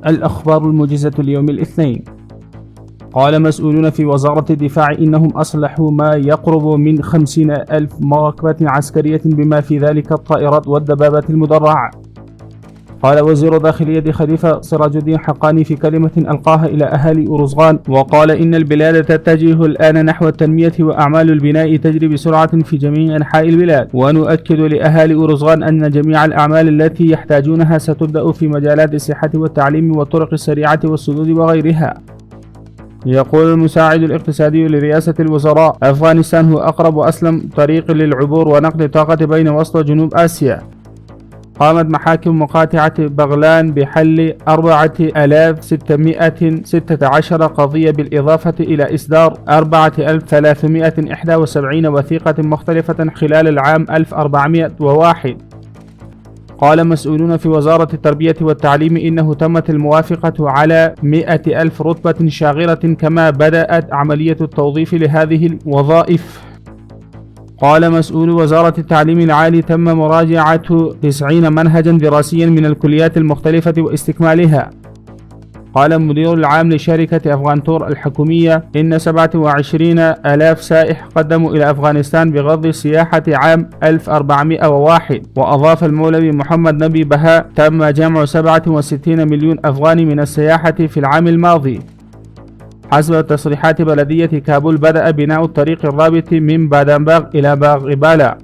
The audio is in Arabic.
الأخبار الموجزة اليوم الاثنين. قال مسؤولون في وزارة الدفاع إنهم أصلحوا ما يقرب من 50,000 مركبة عسكرية بما في ذلك الطائرات والدبابات المدرعة. قال وزير داخلية خليفة سراج الدين حقاني في كلمة ألقاها إلى أهالي أورزغان، وقال إن البلاد تتجه الآن نحو التنمية وأعمال البناء تجري بسرعة في جميع أنحاء البلاد، ونؤكد لأهالي أورزغان أن جميع الأعمال التي يحتاجونها ستبدأ في مجالات الصحة والتعليم والطرق السريعة والسدود وغيرها. يقول المساعد الاقتصادي لرئاسة الوزراء: أفغانستان هو أقرب وأسلم طريق للعبور ونقل الطاقة بين وسط وجنوب آسيا. قامت محاكم مقاطعة بغلان بحل 4616 قضية بالإضافة إلى إصدار 4371 وثيقة مختلفة خلال العام 1401. قال مسؤولون في وزارة التربية والتعليم إنه تمت الموافقة على 100,000 رتبة شاغرة، كما بدأت عملية التوظيف لهذه الوظائف. قال مسؤول وزارة التعليم العالي تم مراجعة 90 منهجا دراسيا من الكليات المختلفة واستكمالها. قال المدير العام لشركة أفغانتور الحكومية إن 27,000 سائح قدموا إلى أفغانستان بغض السياحة عام 1401. وأضاف المولوي محمد نبي بهاء تم جمع 67 مليون أفغاني من السياحة في العام الماضي. حسب تصريحات بلدية كابول بدأ بناء الطريق الرابط من بادنباغ إلى باغ إبالا.